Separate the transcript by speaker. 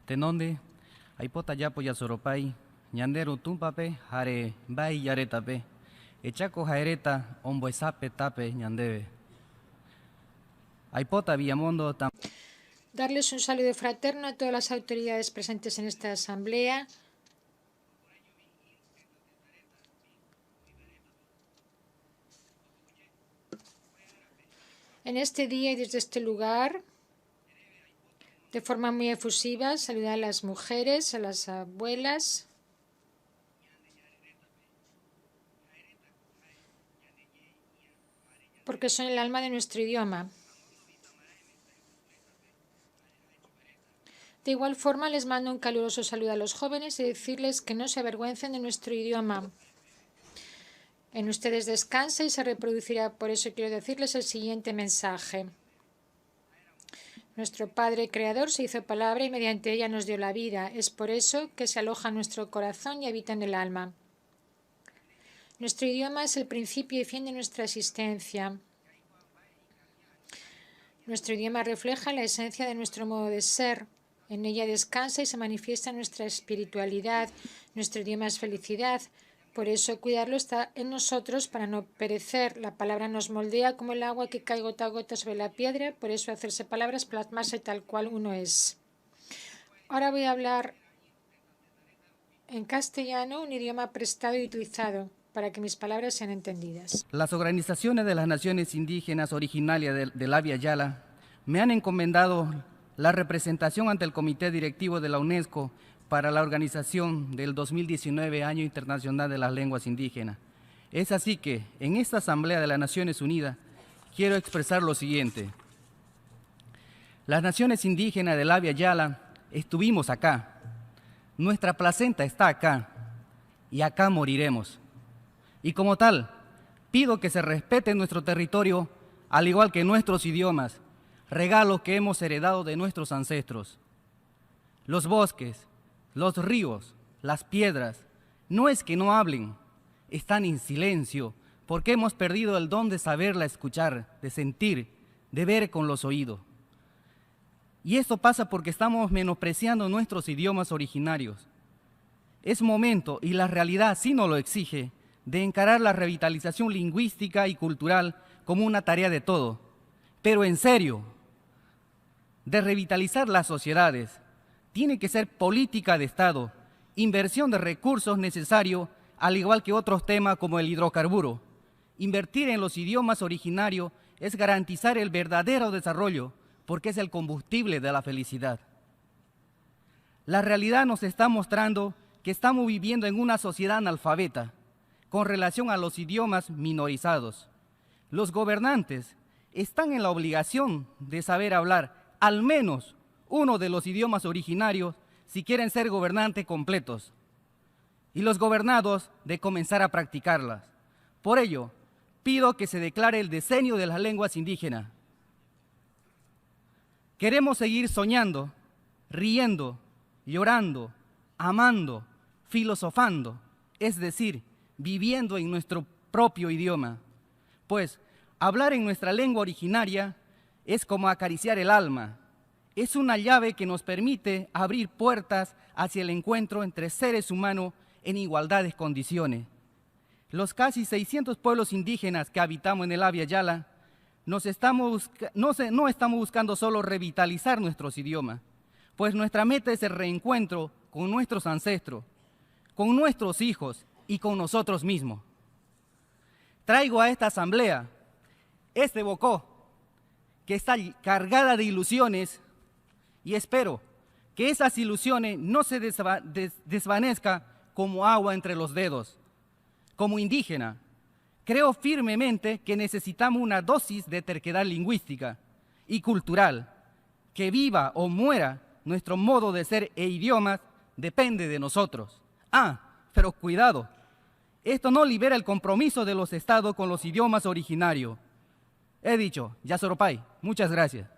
Speaker 1: Tenonde, aipota yapo yasoropay, ñandero tumpape, jare bai yaretape, echaco jaereta, omboesape tape ñandebe. Aipota Villamondo tam.
Speaker 2: Darles un saludo fraterno a todas las autoridades presentes en esta asamblea. En este día y desde este lugar, de forma muy efusiva, saludar a las mujeres, a las abuelas, porque son el alma de nuestro idioma. De igual forma, les mando un caluroso saludo a los jóvenes y decirles que no se avergüencen de nuestro idioma. En ustedes descansa y se reproducirá. Por eso quiero decirles el siguiente mensaje. Nuestro Padre Creador se hizo palabra y mediante ella nos dio la vida. Es por eso que se aloja en nuestro corazón y habita en el alma. Nuestro idioma es el principio y fin de nuestra existencia. Nuestro idioma refleja la esencia de nuestro modo de ser. En ella descansa y se manifiesta nuestra espiritualidad. Nuestro idioma es felicidad. Por eso cuidarlo está en nosotros para no perecer. La palabra nos moldea como el agua que cae gota a gota sobre la piedra. Por eso hacerse palabras, plasmarse tal cual uno es. Ahora voy a hablar en castellano, un idioma prestado y utilizado para que mis palabras sean entendidas.
Speaker 1: Las organizaciones de las naciones indígenas originarias del Abya Yala me han encomendado la representación ante el Comité Directivo de la UNESCO para la organización del 2019 Año Internacional de las Lenguas Indígenas. Es así que, en esta Asamblea de las Naciones Unidas, quiero expresar lo siguiente. Las naciones indígenas del Abya Yala estuvimos acá, nuestra placenta está acá, y acá moriremos. Y como tal, pido que se respete nuestro territorio, al igual que nuestros idiomas, regalos que hemos heredado de nuestros ancestros. Los bosques, los ríos, las piedras, no es que no hablen, están en silencio, porque hemos perdido el don de saberla escuchar, de sentir, de ver con los oídos. Y esto pasa porque estamos menospreciando nuestros idiomas originarios. Es momento, y la realidad así nos lo exige, de encarar la revitalización lingüística y cultural como una tarea de todo, pero en serio, de revitalizar las sociedades. Tiene que ser política de Estado, inversión de recursos necesarios, al igual que otros temas como el hidrocarburo. Invertir en los idiomas originarios es garantizar el verdadero desarrollo, porque es el combustible de la felicidad. La realidad nos está mostrando que estamos viviendo en una sociedad analfabeta con relación a los idiomas minorizados. Los gobernantes están en la obligación de saber hablar al menos uno de los idiomas originarios si quieren ser gobernantes completos, y los gobernados de comenzar a practicarlas. Por ello, pido que se declare el decenio de las lenguas indígenas. Queremos seguir soñando, riendo, llorando, amando, filosofando, es decir, viviendo en nuestro propio idioma. Pues hablar en nuestra lengua originaria es como acariciar el alma. Es una llave que nos permite abrir puertas hacia el encuentro entre seres humanos en igualdad de condiciones. Los casi 600 pueblos indígenas que habitamos en el Abya Yala no estamos buscando solo revitalizar nuestros idiomas, pues nuestra meta es el reencuentro con nuestros ancestros, con nuestros hijos y con nosotros mismos. Traigo a esta asamblea este bocó que está cargada de ilusiones y espero que esas ilusiones no se desvanezcan como agua entre los dedos. Como indígena, creo firmemente que necesitamos una dosis de terquedad lingüística y cultural. Que viva o muera nuestro modo de ser e idiomas depende de nosotros. Pero cuidado, esto no libera el compromiso de los estados con los idiomas originarios. He dicho, Yasoropay, muchas gracias.